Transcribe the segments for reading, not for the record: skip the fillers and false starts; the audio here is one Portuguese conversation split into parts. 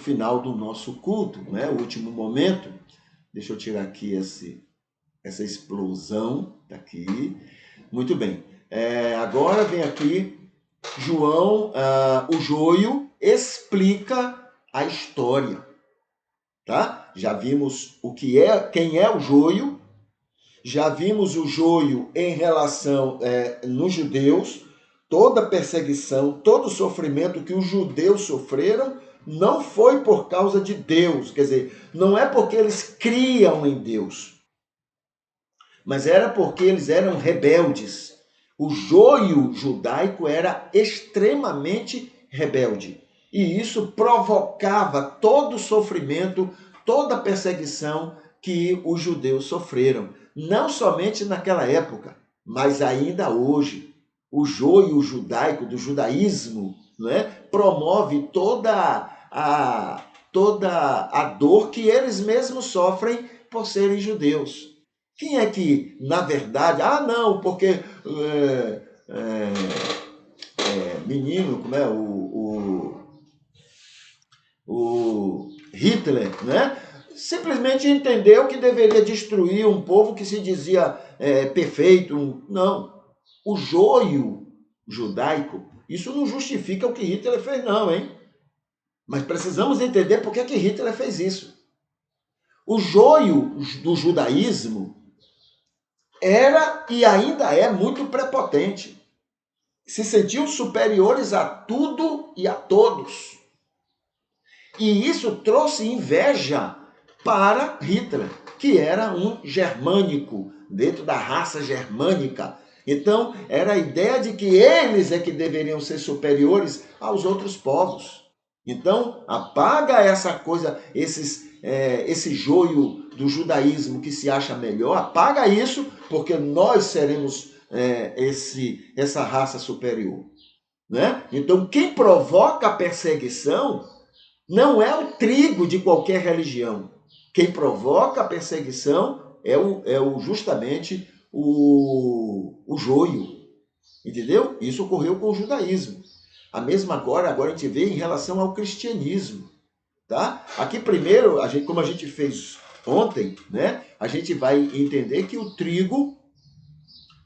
final do nosso culto, né? O último momento. Deixa eu tirar aqui essa explosão daqui. Muito bem. Agora vem aqui João, o joio explica a história, tá? Já vimos quem é o joio, já vimos o joio em relação nos judeus, toda perseguição, todo sofrimento que os judeus sofreram não foi por causa de Deus, quer dizer, não é porque eles criam em Deus, mas era porque eles eram rebeldes. O joio judaico era extremamente rebelde. E isso provocava todo o sofrimento, toda a perseguição que os judeus sofreram. Não somente naquela época, mas ainda hoje. O joio judaico, do judaísmo, né, promove toda a dor que eles mesmos sofrem por serem judeus. Quem é que, na verdade, não, porque menino, como é, o Hitler, né? Simplesmente entendeu que deveria destruir um povo que se dizia perfeito. Não. O joio judaico, isso não justifica o que Hitler fez, não, hein? Mas precisamos entender por que Hitler fez isso. O joio do judaísmo era e ainda é muito prepotente. Se sentiam superiores a tudo e a todos. E isso trouxe inveja para Hitler, que era um germânico, dentro da raça germânica. Então, era a ideia de que eles é que deveriam ser superiores aos outros povos. Então, apaga essa coisa, esse joio do judaísmo que se acha melhor, apaga isso, porque nós seremos essa raça superior. Né? Então, quem provoca a perseguição não é o trigo de qualquer religião. Quem provoca a perseguição justamente o joio. Entendeu? Isso ocorreu com o judaísmo. A mesma agora a gente vê em relação ao cristianismo. Tá? Aqui primeiro, como a gente fez ontem, né, a gente vai entender que o trigo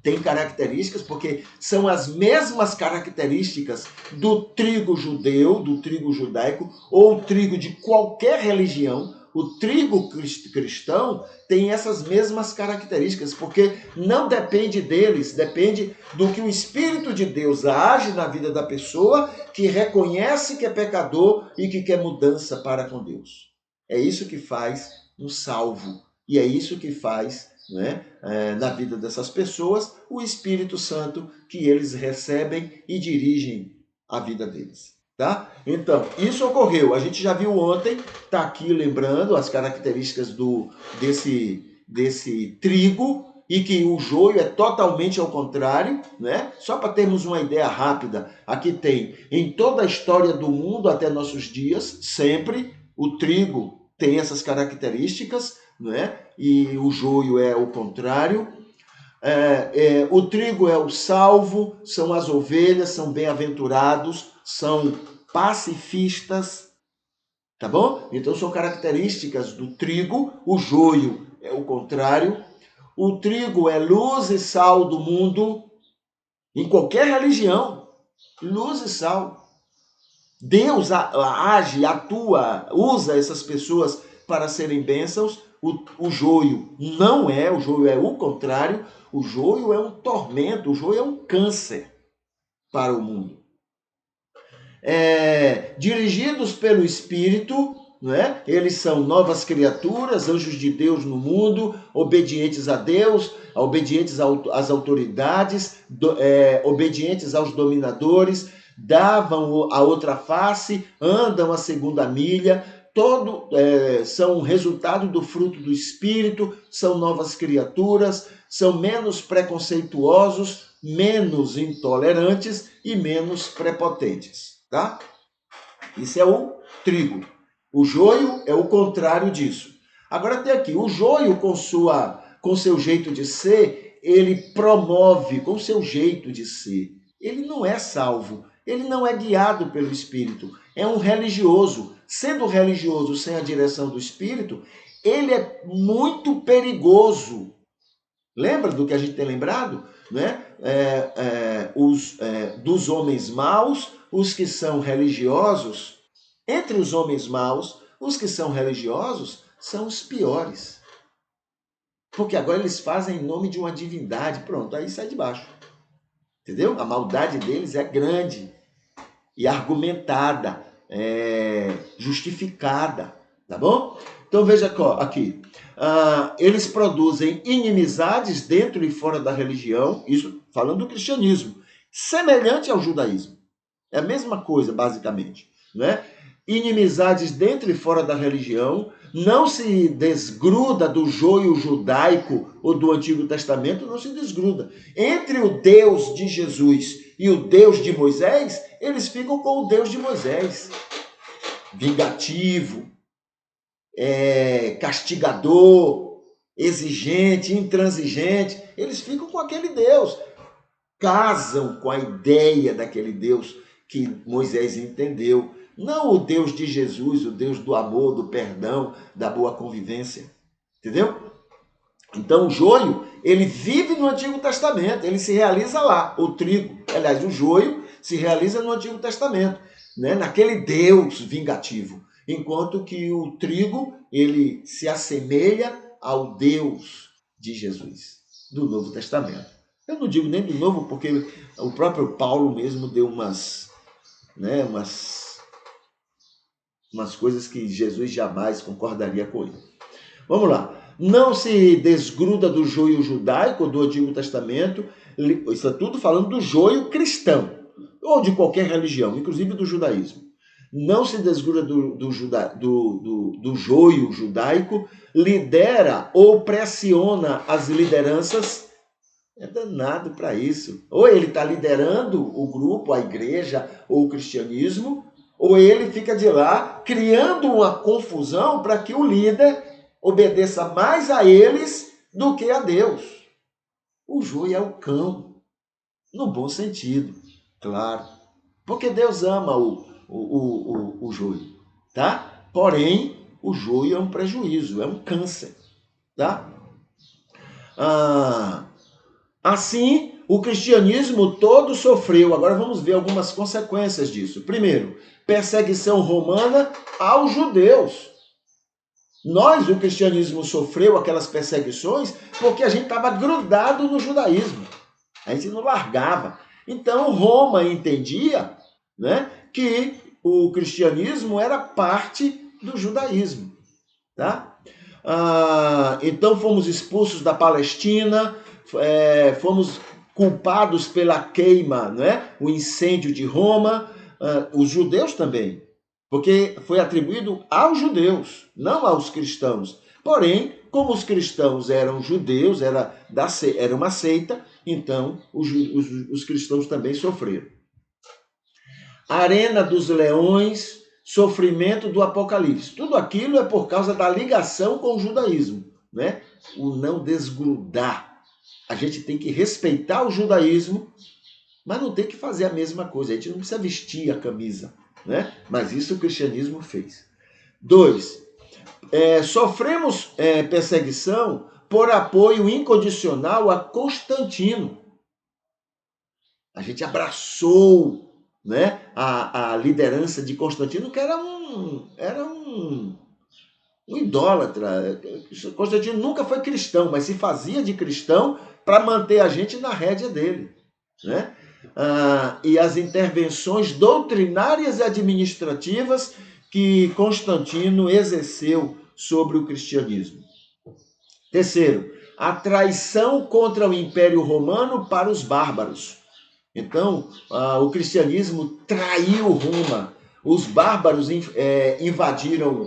tem características, porque são as mesmas características do trigo judeu, do trigo judaico, ou trigo de qualquer religião. O trigo cristão tem essas mesmas características, porque não depende deles, depende do que o Espírito de Deus age na vida da pessoa, que reconhece que é pecador e que quer mudança para com Deus. É isso que faz um salvo, e é isso que faz, né, na vida dessas pessoas, o Espírito Santo que eles recebem e dirigem a vida deles. Tá? Então, isso ocorreu. A gente já viu ontem, está aqui lembrando as características desse trigo, e que o joio é totalmente ao contrário, né? Só para termos uma ideia rápida, aqui tem, em toda a história do mundo até nossos dias, sempre o trigo tem essas características, né? E o joio é o contrário. O trigo é o salvo, são as ovelhas, são bem-aventurados, são pacifistas, tá bom? Então são características do trigo. O joio é o contrário. O trigo é luz e sal do mundo, em qualquer religião, luz e sal. Deus age, atua, usa essas pessoas para serem bênçãos. O joio não é, o joio é o contrário. O joio é um tormento, o joio é um câncer para o mundo. Dirigidos pelo Espírito, né? Eles são novas criaturas, anjos de Deus no mundo, obedientes a Deus, obedientes às autoridades, obedientes aos dominadores, davam a outra face, andam a segunda milha, são resultado do fruto do Espírito, são novas criaturas, são menos preconceituosos, menos intolerantes e menos prepotentes. Tá? Isso é o trigo. O joio é o contrário disso. Agora tem aqui, o joio com seu jeito de ser, ele promove com seu jeito de ser. Ele não é salvo, ele não é guiado pelo Espírito, é um religioso, sendo religioso sem a direção do Espírito, ele é muito perigoso. Lembra do que a gente tem lembrado? Né? Dos homens maus, os que são religiosos, entre os homens maus, os que são religiosos são os piores. Porque agora eles fazem em nome de uma divindade. Pronto, aí sai de baixo. Entendeu? A maldade deles é grande e argumentada, justificada. Tá bom? Então veja aqui. Eles produzem inimizades dentro e fora da religião, isso falando do cristianismo, semelhante ao judaísmo. É a mesma coisa, basicamente. Né? Inimizades dentro e fora da religião, não se desgruda do joio judaico ou do Antigo Testamento, não se desgruda. Entre o Deus de Jesus e o Deus de Moisés, eles ficam com o Deus de Moisés. Vingativo, castigador, exigente, intransigente. Eles ficam com aquele Deus. Casam com a ideia daquele Deus que Moisés entendeu. Não o Deus de Jesus, o Deus do amor, do perdão, da boa convivência. Entendeu? Então o joio, ele vive no Antigo Testamento, ele se realiza lá. O trigo, aliás, o joio se realiza no Antigo Testamento, né? Naquele Deus vingativo. Enquanto que o trigo, ele se assemelha ao Deus de Jesus, do Novo Testamento. Eu não digo nem do Novo, porque o próprio Paulo mesmo deu umas coisas que Jesus jamais concordaria com ele. Vamos lá. Não se desgruda do joio judaico do Antigo Testamento. Isso está tudo falando do joio cristão, ou de qualquer religião, inclusive do judaísmo. Não se desgruda do joio judaico, lidera ou pressiona as lideranças. É danado para isso. Ou ele está liderando o grupo, a igreja ou o cristianismo, ou ele fica de lá criando uma confusão para que o líder obedeça mais a eles do que a Deus. O joio é o cão, no bom sentido, claro. Porque Deus ama o joio, tá? Porém, o joio é um prejuízo, é um câncer, tá? Assim, o cristianismo todo sofreu. Agora vamos ver algumas consequências disso. Primeiro, perseguição romana aos judeus. O cristianismo, sofreu aquelas perseguições porque a gente estava grudado no judaísmo. A gente não largava. Então, Roma entendia, né, que o cristianismo era parte do judaísmo. Tá? Então, fomos expulsos da Palestina, fomos culpados pela queima, né, o incêndio de Roma, os judeus também. Porque foi atribuído aos judeus, não aos cristãos. Porém, como os cristãos eram judeus, era uma seita, então os cristãos também sofreram. Arena dos leões, sofrimento do Apocalipse. Tudo aquilo é por causa da ligação com o judaísmo, né? O não desgrudar. A gente tem que respeitar o judaísmo, mas não tem que fazer a mesma coisa. A gente não precisa vestir a camisa, né? Mas isso o cristianismo fez. 2. Sofremos perseguição por apoio incondicional a Constantino. A gente abraçou, né, a liderança de Constantino, que era um idólatra. Constantino nunca foi cristão, mas se fazia de cristão para manter a gente na rédea dele, né? E as intervenções doutrinárias e administrativas que Constantino exerceu sobre o cristianismo. 3. A traição contra o Império Romano para os bárbaros. Então, o cristianismo traiu Roma. Os bárbaros invadiram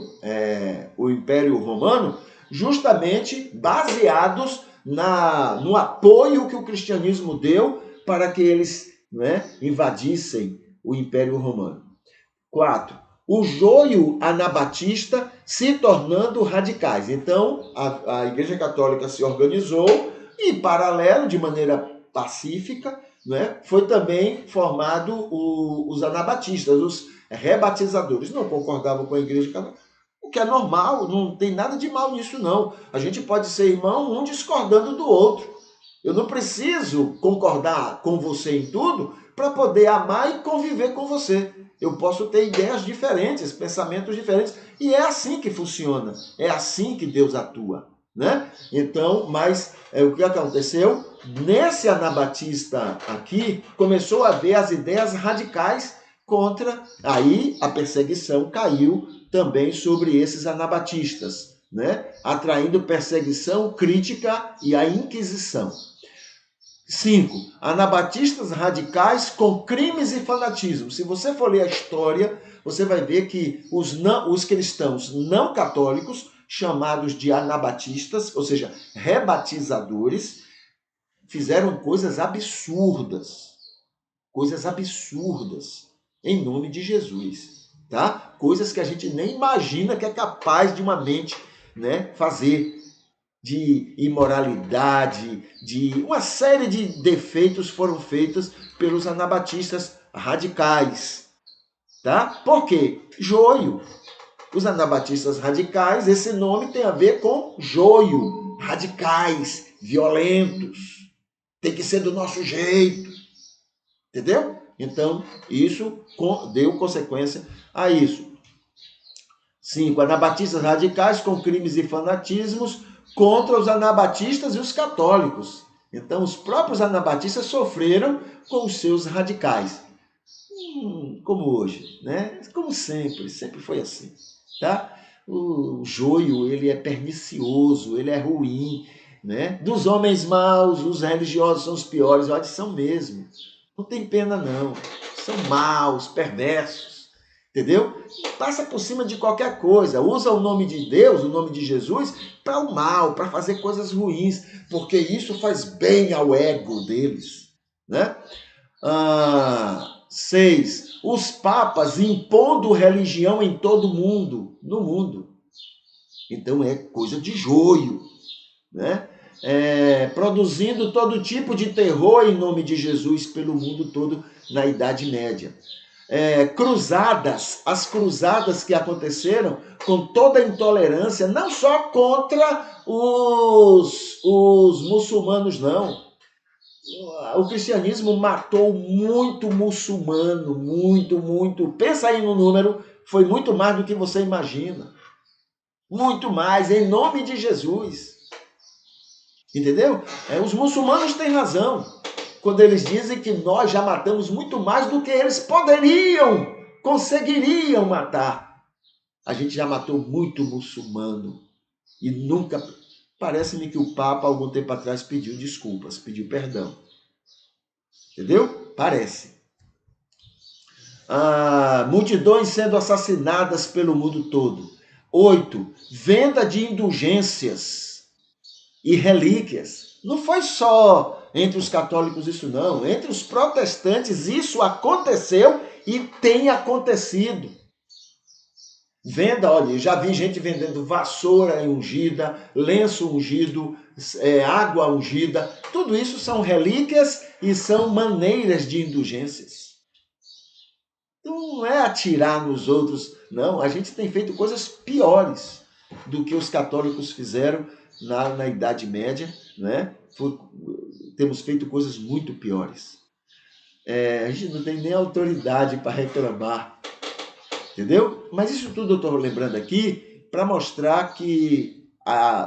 o Império Romano justamente baseados no apoio que o cristianismo deu para que eles, né, invadissem o Império Romano. 4. O joio anabatista se tornando radicais. Então, a Igreja Católica se organizou e, paralelo, de maneira pacífica, né, foi também formado os anabatistas, rebatizadores. Não concordavam com a igreja católica, o que é normal, não tem nada de mal nisso, não. A gente pode ser irmão, um discordando do outro. Eu não preciso concordar com você em tudo para poder amar e conviver com você. Eu posso ter ideias diferentes, pensamentos diferentes, e é assim que funciona. É assim que Deus atua, né? Então, mas o que aconteceu? Nesse anabatista aqui, começou a haver as ideias radicais contra, aí a perseguição caiu também sobre esses anabatistas, né? Atraindo perseguição, crítica e a Inquisição. 5. Anabatistas radicais com crimes e fanatismo. Se você for ler a história, você vai ver que os cristãos não católicos, chamados de anabatistas, ou seja, rebatizadores, fizeram coisas absurdas, em nome de Jesus, tá? Coisas que a gente nem imagina que é capaz de uma mente, né, fazer, de imoralidade, de uma série de defeitos foram feitos pelos anabatistas radicais, tá? Por quê? Joio. Os anabatistas radicais, esse nome tem a ver com joio, radicais, violentos. Tem que ser do nosso jeito. Entendeu? Então, isso deu consequência a isso. 5. Anabatistas radicais com crimes e fanatismos contra os anabatistas e os católicos. Então, os próprios anabatistas sofreram com os seus radicais. Como hoje, né? Como sempre foi assim, tá? O joio, ele é pernicioso, ele é ruim, né? Dos homens maus, os religiosos são os piores, olha, são mesmo. Não tem pena não, são maus, perversos, entendeu? Passa por cima de qualquer coisa, usa o nome de Deus, o nome de Jesus, para o mal, para fazer coisas ruins, porque isso faz bem ao ego deles, né? 6. Os papas impondo religião em todo mundo, no mundo. Então é coisa de joio, né? Produzindo todo tipo de terror em nome de Jesus pelo mundo todo na Idade Média. Cruzadas, as cruzadas que aconteceram com toda a intolerância, não só contra os muçulmanos, não. O cristianismo matou muito muçulmano, muito. Pensa aí no número, foi muito mais do que você imagina. Muito mais, em nome de Jesus. Entendeu? Os muçulmanos têm razão quando eles dizem que nós já matamos muito mais do que eles conseguiriam matar. A gente já matou muito muçulmano e nunca... Parece-me que o Papa, algum tempo atrás, pediu desculpas, pediu perdão. Entendeu? Parece. Multidões sendo assassinadas pelo mundo todo. 8. Venda de indulgências e relíquias. Não foi só entre os católicos isso não. Entre os protestantes isso aconteceu e tem acontecido. Venda, olha, já vi gente vendendo vassoura ungida, lenço ungido, água ungida. Tudo isso são relíquias e são maneiras de indulgências. Não é atirar nos outros, não. A gente tem feito coisas piores do que os católicos fizeram na Idade Média, né? Temos feito coisas muito piores. A gente não tem nem autoridade para reclamar, entendeu? Mas isso tudo eu estou lembrando aqui para mostrar que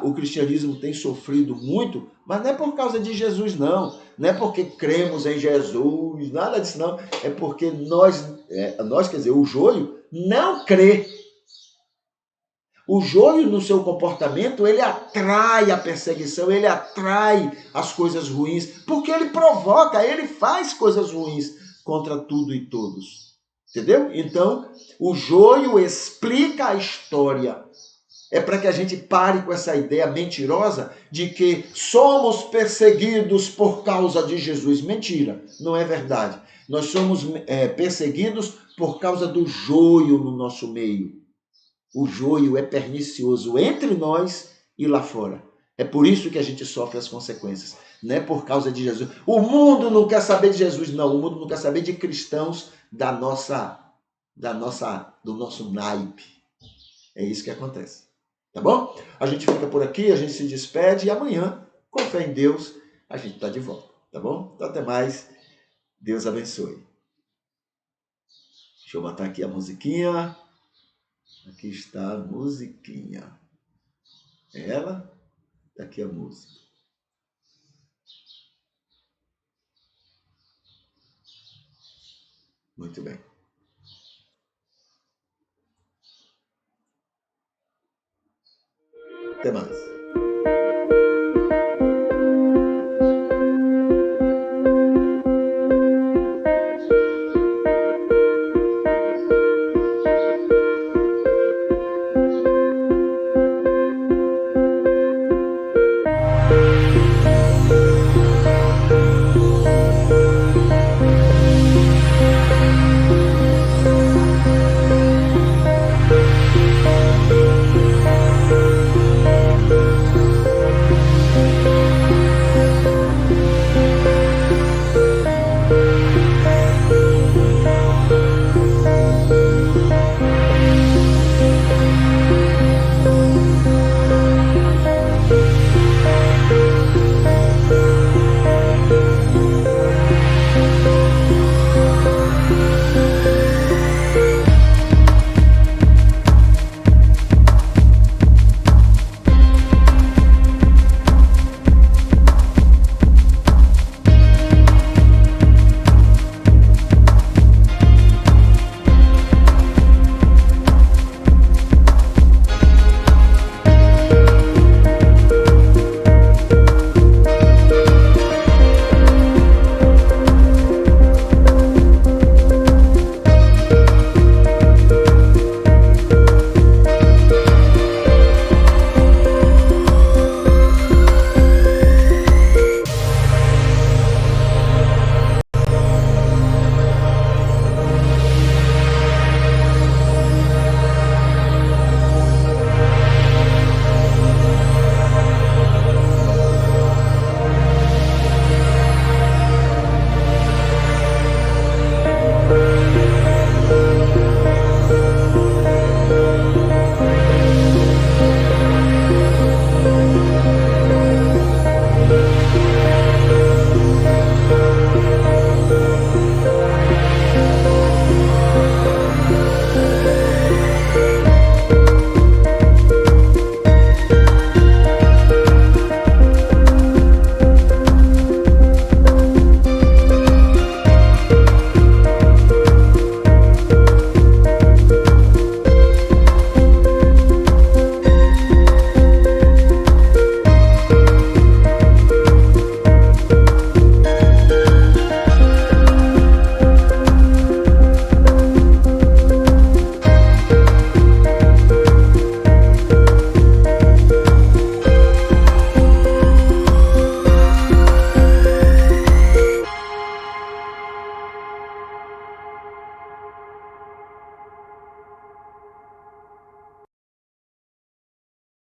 o cristianismo tem sofrido muito, mas não é por causa de Jesus, não. Não é porque cremos em Jesus, nada disso, não. É porque nós, quer dizer, o joio não crê. O joio, no seu comportamento, ele atrai a perseguição, ele atrai as coisas ruins, porque ele provoca, ele faz coisas ruins contra tudo e todos. Entendeu? Então, o joio explica a história. É para que a gente pare com essa ideia mentirosa de que somos perseguidos por causa de Jesus. Mentira, não é verdade. Nós somos perseguidos por causa do joio no nosso meio. O joio é pernicioso entre nós e lá fora. É por isso que a gente sofre as consequências. Não é por causa de Jesus. O mundo não quer saber de Jesus, não. O mundo não quer saber de cristãos da nossa do nosso naipe. É isso que acontece. Tá bom? A gente fica por aqui, a gente se despede e amanhã, com fé em Deus, a gente está de volta. Tá bom? Então até mais. Deus abençoe. Deixa eu botar aqui a musiquinha. Aqui está a musiquinha. Ela, tá aqui a música. Muito bem. Até mais.